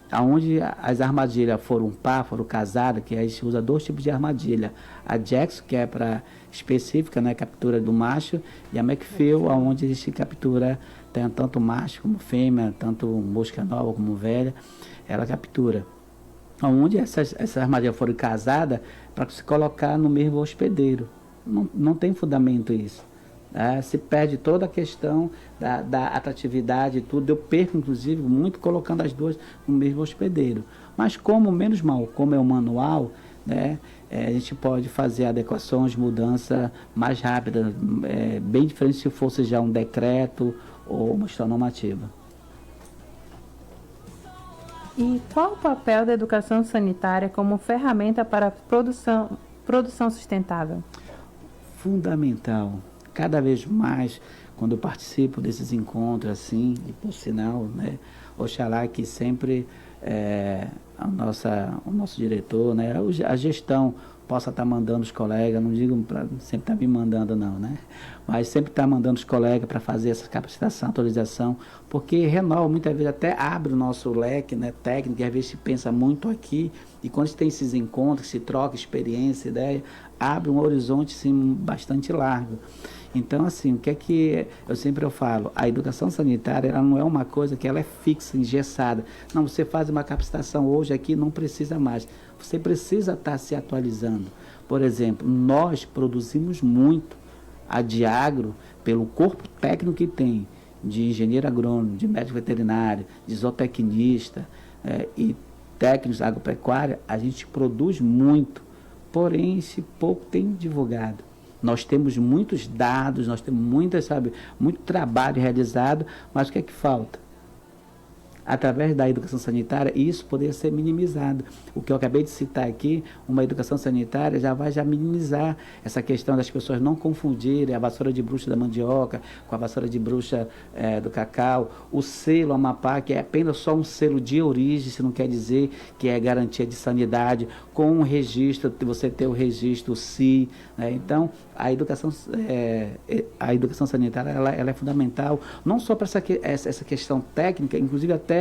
aonde as armadilhas foram foram casadas, que a gente usa 2 tipos de armadilha. A Jackson, que é para específica, né, captura do macho, e a Macphail, onde a gente captura tanto macho como fêmea, tanto mosca nova como velha, ela captura. Onde essas armadilhas foram casadas para se colocar no mesmo hospedeiro. Não tem fundamento isso. Se perde toda a questão da atratividade e tudo. Eu perco, inclusive, muito colocando as 2 no mesmo hospedeiro. Mas menos mal, como é o manual, né, a gente pode fazer adequações, mudança mais rápida, bem diferente se fosse já um decreto ou uma questão normativa. E qual o papel da educação sanitária como ferramenta para a produção sustentável? Fundamental. Cada vez mais, quando eu participo desses encontros assim, e por sinal, né, oxalá que sempre o nosso diretor, né, a gestão possa estar mandando os colegas, não digo para sempre estar me mandando não, né? Mas sempre estar mandando os colegas para fazer essa capacitação, atualização, porque renova, muitas vezes até abre o nosso leque, né, técnico, e às vezes se pensa muito aqui, e quando se tem esses encontros, se troca experiência, ideia, abre um horizonte sim, bastante largo. Então, assim, o que é que eu sempre falo? A educação sanitária, ela não é uma coisa que ela é fixa, engessada. Não, você faz uma capacitação hoje aqui, não precisa mais. Você precisa estar se atualizando. Por exemplo, nós produzimos muito a Diagro, pelo corpo técnico que tem, de engenheiro agrônomo, de médico veterinário, de zootecnista e técnicos agropecuários, a gente produz muito, porém, esse pouco tem divulgado. Nós temos muitos dados, nós temos muito trabalho realizado, mas o que é que falta? Através da educação sanitária, isso poderia ser minimizado. O que eu acabei de citar aqui, uma educação sanitária já vai minimizar essa questão das pessoas não confundirem a vassoura de bruxa da mandioca com a vassoura de bruxa do cacau. O selo Amapá, que é apenas só um selo de origem, isso não quer dizer que é garantia de sanidade, com um registro, você ter o registro CI, né? Então, a educação sanitária ela é fundamental, não só para essa questão técnica, inclusive até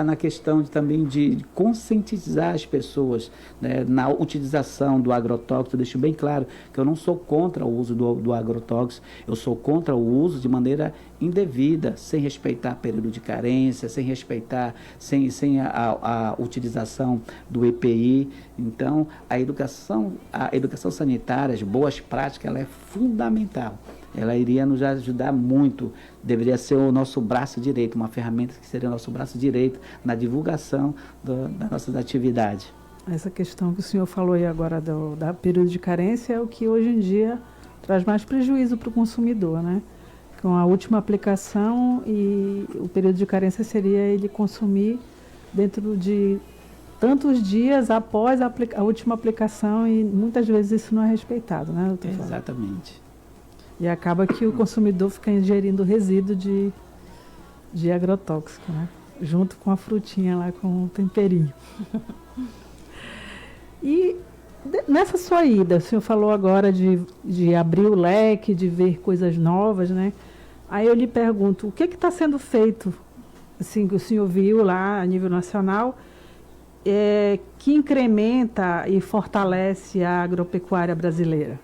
na questão também de conscientizar as pessoas, né, na utilização do agrotóxico. Eu deixo bem claro que eu não sou contra o uso do agrotóxico, eu sou contra o uso de maneira indevida, sem respeitar período de carência, sem respeitar, sem a utilização do EPI. Então, a educação sanitária, as boas práticas, ela é fundamental. Ela iria nos ajudar muito, deveria ser o nosso braço direito, uma ferramenta que seria o nosso braço direito na divulgação das nossas atividades. Essa questão que o senhor falou aí agora da período de carência é o que hoje em dia traz mais prejuízo para o consumidor, né? Com a última aplicação, e o período de carência seria ele consumir dentro de tantos dias após a última aplicação, e muitas vezes isso não é respeitado, né, doutor? Exatamente. E acaba que o consumidor fica ingerindo resíduo de agrotóxico, né? Junto com a frutinha lá, com o temperinho. E nessa sua ida, o senhor falou agora de abrir o leque, de ver coisas novas, né? Aí eu lhe pergunto, o que está sendo feito, assim, que o senhor viu lá a nível nacional, que incrementa e fortalece a agropecuária brasileira?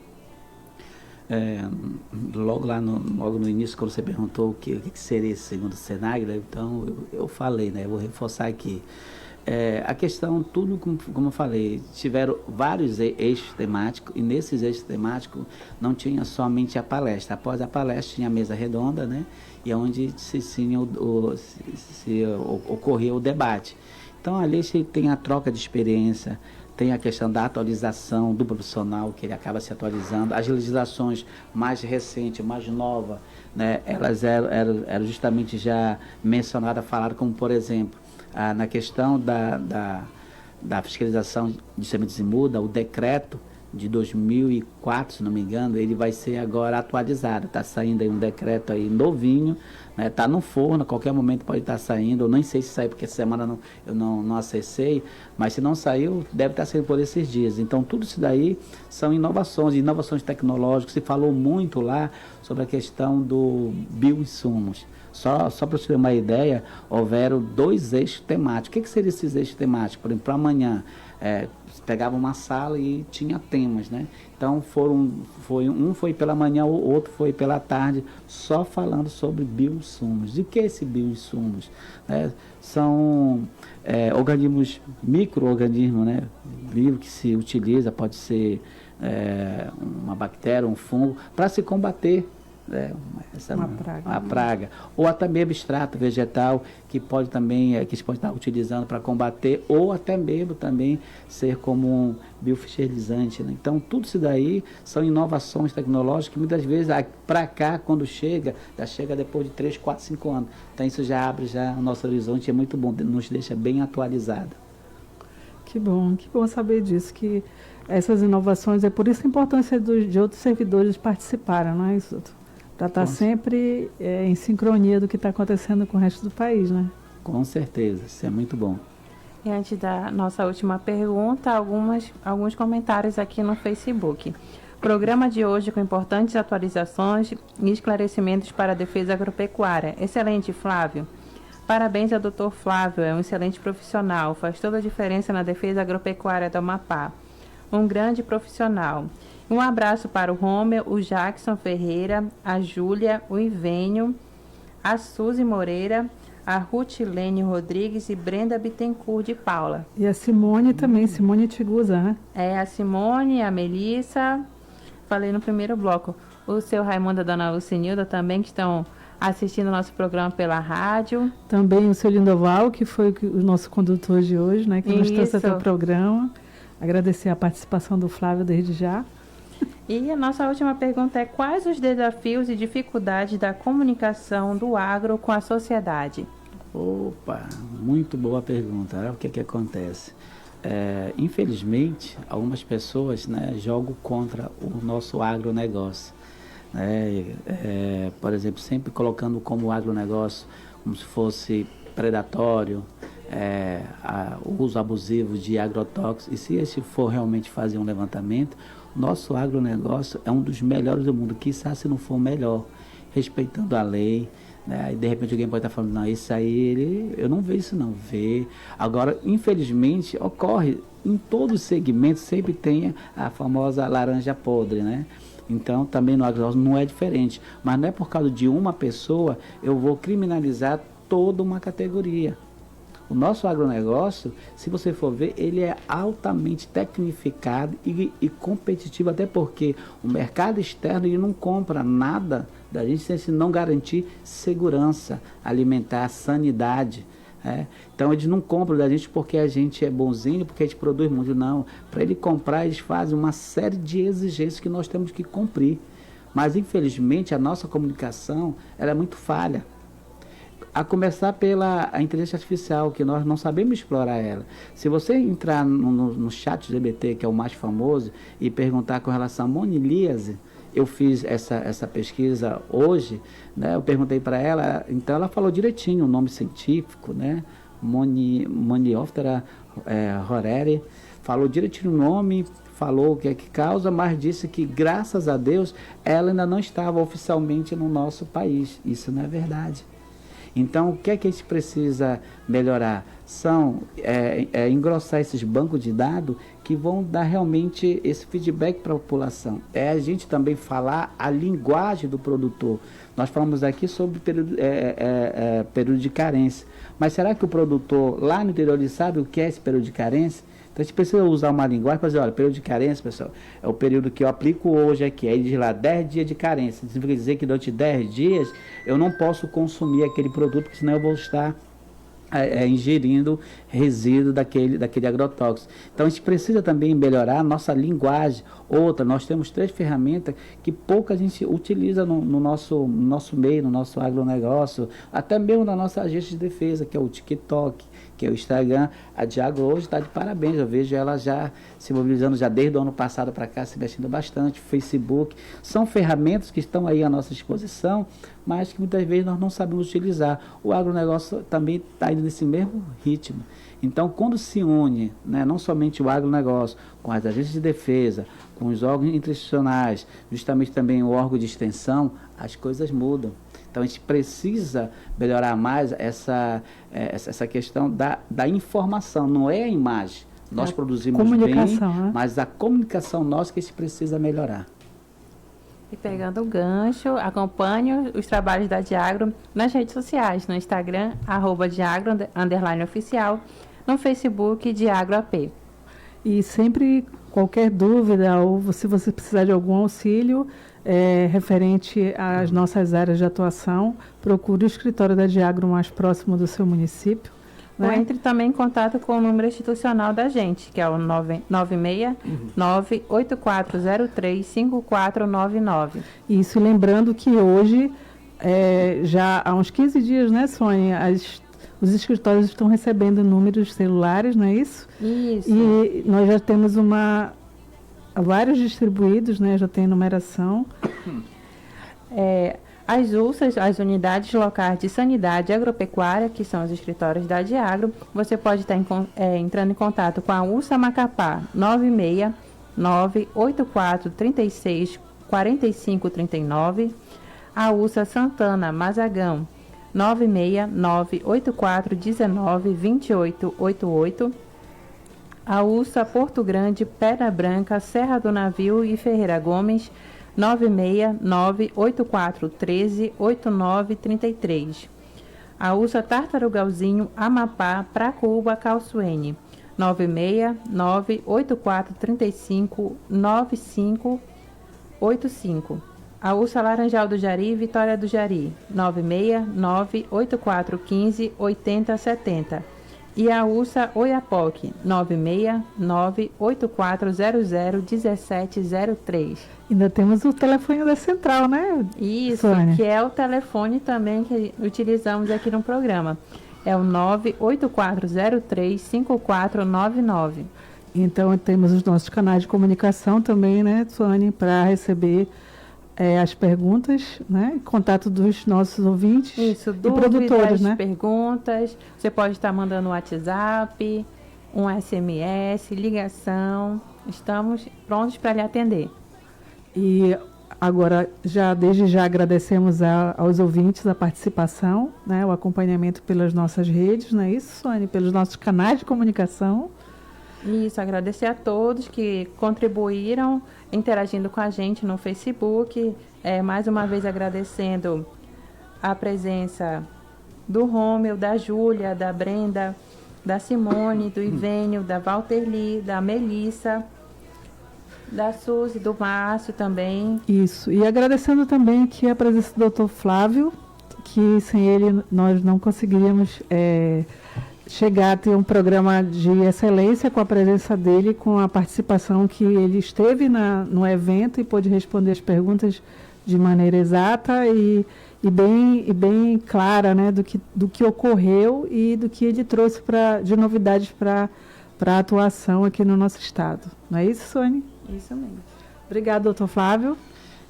Logo no início, quando você perguntou o que seria esse segundo cenário, então eu falei, né? Eu vou reforçar aqui. A questão, tudo como eu falei, tiveram vários eixos temáticos, e nesses eixos temáticos não tinha somente a palestra. Após a palestra tinha a mesa redonda, né? E onde ocorria o debate. Então ali tem a troca de experiência, tem a questão da atualização do profissional, que ele acaba se atualizando, as legislações mais recentes, mais novas, né? Elas eram justamente já mencionadas, falaram como, por exemplo, na questão da fiscalização de sementes e muda, o decreto de 2004, se não me engano, ele vai ser agora atualizado. Está saindo aí um decreto aí novinho, né? Está no forno, a qualquer momento pode estar saindo. Eu nem sei se saiu, porque essa semana eu não acessei, mas se não saiu, deve estar saindo por esses dias. Então, tudo isso daí são inovações tecnológicas. Se falou muito lá sobre a questão do bioinsumos. Só para você ter uma ideia, houveram 2 eixos temáticos. O que seriam esses eixos temáticos? Por exemplo, para amanhã, pegava uma sala e tinha temas, né? Então, um foi pela manhã, o outro foi pela tarde, só falando sobre bioinsumos. E o que é esse bioinsumos? São organismos, micro-organismos, né? Vivo que se utiliza, pode ser uma bactéria, um fungo, para se combater uma praga, ou até mesmo extrato vegetal que pode também que se pode estar utilizando para combater, ou até mesmo também ser como um biofertilizante, né? Então tudo isso daí são inovações tecnológicas que muitas vezes para cá, quando já chega depois de 3, 4, 5 anos. Então isso já abre o nosso horizonte, é muito bom, nos deixa bem atualizado. Que bom saber disso, que essas inovações, é por isso a importância de outros servidores participarem, não é isso? Para estar sempre em sincronia do que está acontecendo com o resto do país, né? Com certeza, isso é muito bom. E antes da nossa última pergunta, alguns comentários aqui no Facebook. Programa de hoje com importantes atualizações e esclarecimentos para a defesa agropecuária. Excelente, Flávio. Parabéns ao Dr. Flávio, é um excelente profissional, faz toda a diferença na defesa agropecuária do Amapá. Um grande profissional. Um abraço para o Romer, o Jackson Ferreira, a Júlia, o Ivênio, a Suzy Moreira, a Rutilene Rodrigues e Brenda Bittencourt de Paula. E a Simone também, Simone Tigusa, né? A Simone, a Melissa, falei no primeiro bloco. O seu Raimundo e a dona Lucinilda também, que estão assistindo o nosso programa pela rádio. Também o seu Lindoval, que foi o nosso condutor de hoje, né? Que nos trouxe até o programa. Agradecer a participação do Flávio desde já. E a nossa última pergunta é: quais os desafios e dificuldades da comunicação do agro com a sociedade? Opa, muito boa pergunta. O que acontece? Infelizmente, algumas pessoas, né, jogam contra o nosso agronegócio. Por exemplo, sempre colocando como agronegócio como se fosse predatório, o uso abusivo de agrotóxicos. E se esse for realmente fazer um levantamento, nosso agronegócio é um dos melhores do mundo, quiçá se não for o melhor, respeitando a lei, né? E de repente alguém pode estar falando, não, isso aí, eu não vejo isso não, vê. Agora, infelizmente, ocorre, em todos os segmentos sempre tem a famosa laranja podre, né? Então, também no agronegócio não é diferente, mas não é por causa de uma pessoa, eu vou criminalizar toda uma categoria. O nosso agronegócio, se você for ver, ele é altamente tecnificado e competitivo, até porque o mercado externo ele não compra nada da gente se não garantir segurança alimentar, sanidade. Então eles não compram da gente porque a gente é bonzinho, porque a gente produz muito, não. Para ele comprar, eles fazem uma série de exigências que nós temos que cumprir. Mas infelizmente a nossa comunicação ela é muito falha. A começar pela inteligência artificial, que nós não sabemos explorar ela. Se você entrar no chat GPT, que é o mais famoso, e perguntar com relação à monilíase, eu fiz essa pesquisa hoje, né? Eu perguntei para ela, então ela falou direitinho o nome científico, né? Monioptera horeri, falou direitinho o nome, falou o que é que causa, mas disse que, graças a Deus, ela ainda não estava oficialmente no nosso país. Isso não é verdade. Então, o que é que a gente precisa melhorar? São engrossar esses bancos de dados que vão dar realmente esse feedback para a população. É a gente também falar a linguagem do produtor. Nós falamos aqui sobre período de carência. Mas será que o produtor lá no interior ele sabe o que é esse período de carência? Então a gente precisa usar uma linguagem para dizer, olha, período de carência, pessoal, é o período que eu aplico hoje aqui. Aí diz lá, 10 dias de carência. Significa dizer que durante 10 dias eu não posso consumir aquele produto, porque senão eu vou estar ingerindo resíduo daquele agrotóxico. Então a gente precisa também melhorar a nossa linguagem. Outra, nós temos 3 ferramentas que pouca gente utiliza no nosso meio, no nosso agronegócio, até mesmo na nossa agência de defesa, que é o TikTok, que é o Instagram. A Diagro hoje está de parabéns, eu vejo ela já se mobilizando, já desde o ano passado para cá, se investindo bastante. Facebook, são ferramentas que estão aí à nossa disposição, mas que muitas vezes nós não sabemos utilizar. O agronegócio também está indo nesse mesmo ritmo. Então, quando se une, né, não somente o agronegócio, com as agências de defesa, com os órgãos institucionais, justamente também o órgão de extensão, as coisas mudam. Então, a gente precisa melhorar mais essa questão da informação, não é a imagem. Nós produzimos bem, né? Mas a comunicação nossa que a gente precisa melhorar. E pegando o gancho, acompanhe os trabalhos da Diagro nas redes sociais, no Instagram, @Diagro_oficial, no Facebook, DiagroAP. E sempre, qualquer dúvida ou se você precisar de algum auxílio referente às nossas áreas de atuação, procure o escritório da Diagro mais próximo do seu município. Ou entre também em contato com o número institucional da gente, que é o 969-8403-5499. Isso, lembrando que hoje, já há uns 15 dias, né, Sônia, os escritórios estão recebendo números celulares, não é isso? Isso. E nós já temos vários distribuídos, né, já tem numeração. As USAs, as Unidades Locais de Sanidade Agropecuária, que são os escritórios da Diagro, você pode estar entrando em contato com a USA Macapá, 969-8436-4539, a USA Santana Mazagão, 969-8419-2888, a USA Porto Grande, Pedra Branca, Serra do Navio e Ferreira Gomes, 969-8413-8933. A USA Tartarugalzinho, Amapá, Pracuúba, Calçuene, 969-8435-9585. A USA Laranjal do Jari, Vitória do Jari, 969-8415-8070. E a USA Oiapoque, 969-8400-1703. Ainda temos o telefone da central, né? Isso, Sônia? Que é o telefone também que utilizamos aqui no programa. É o 98403-5499. Então, temos os nossos canais de comunicação também, né, Sônia, para receber as perguntas, né? Contato dos nossos ouvintes. Isso, e produtores, né? Perguntas. Você pode estar mandando um WhatsApp, um SMS, ligação. Estamos prontos para lhe atender. E agora, desde já agradecemos aos ouvintes a participação, né? O acompanhamento pelas nossas redes, não é isso, Sônia? Pelos nossos canais de comunicação. Isso, agradecer a todos que contribuíram, interagindo com a gente no Facebook. Mais uma vez agradecendo a presença do Rômeu, da Júlia, da Brenda, da Simone, do Ivênio, da Valterli, da Melissa, da Suzy, do Márcio também. Isso, e agradecendo também aqui a presença do Dr. Flávio, que sem ele nós não conseguiríamos chegar a ter um programa de excelência com a presença dele, com a participação que ele esteve no evento e pôde responder as perguntas de maneira exata e bem clara, né, do que ocorreu e do que ele trouxe de novidades para a atuação aqui no nosso estado. Não é isso, Sônia? Isso mesmo. Obrigada, doutor Flávio.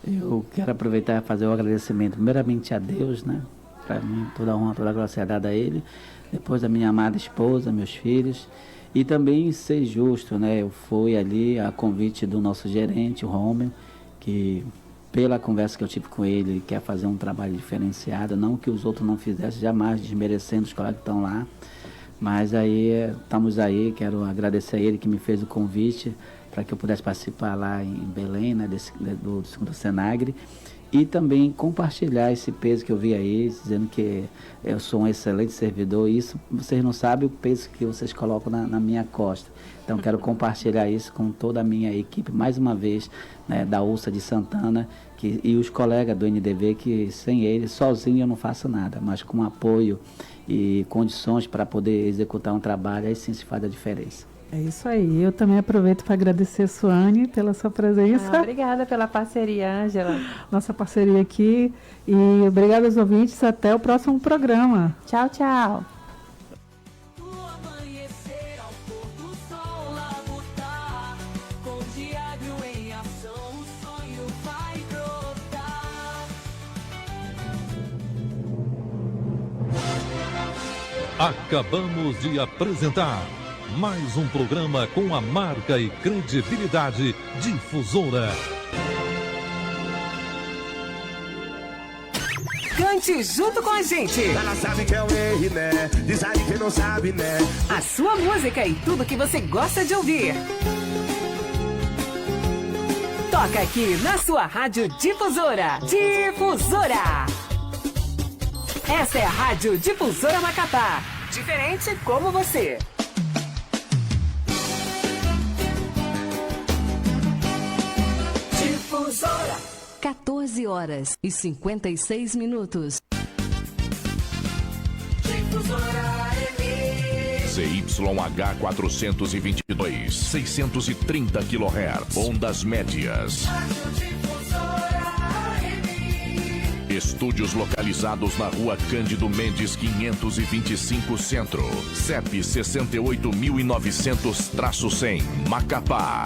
Eu quero aproveitar e fazer o agradecimento primeiramente a Deus, né? Para mim, toda a honra, toda a glória é dada a Ele. Depois a minha amada esposa, meus filhos, e também ser justo, né? Eu fui ali a convite do nosso gerente, o Rômeu, que pela conversa que eu tive com ele, ele quer fazer um trabalho diferenciado, não que os outros não fizessem, jamais desmerecendo os colegas que estão lá. Mas aí, estamos aí, quero agradecer a ele que me fez o convite para que eu pudesse participar lá em Belém, né, do segundo Senagre, e também compartilhar esse peso que eu vi aí, dizendo que eu sou um excelente servidor, e isso, vocês não sabem o peso que vocês colocam na minha costa. Então, quero compartilhar isso com toda a minha equipe, mais uma vez, né, da URSA de Santana, e os colegas do NDV, que sem eles, sozinho eu não faço nada, mas com apoio e condições para poder executar um trabalho, aí sim se faz a diferença. É isso aí. Eu também aproveito para agradecer a Suane pela sua presença. Obrigada pela parceria, Ângela. Nossa parceria aqui. E obrigada aos ouvintes. Até o próximo programa. Tchau, tchau. Acabamos de apresentar mais um programa com a marca e credibilidade Difusora. Cante junto com a gente. Ela sabe que é o rei, né? Diz aí que não sabe, né? A sua música e tudo que você gosta de ouvir. Toca aqui na sua Rádio Difusora. Difusora. Essa é a Rádio Difusora Macapá. Diferente como você. Difusora. 14 horas e 56 minutos. Difusora ZYH 422, 630 kHz, ondas médias. Estúdios localizados na Rua Cândido Mendes 525 Centro, CEP 68.900-100, Macapá.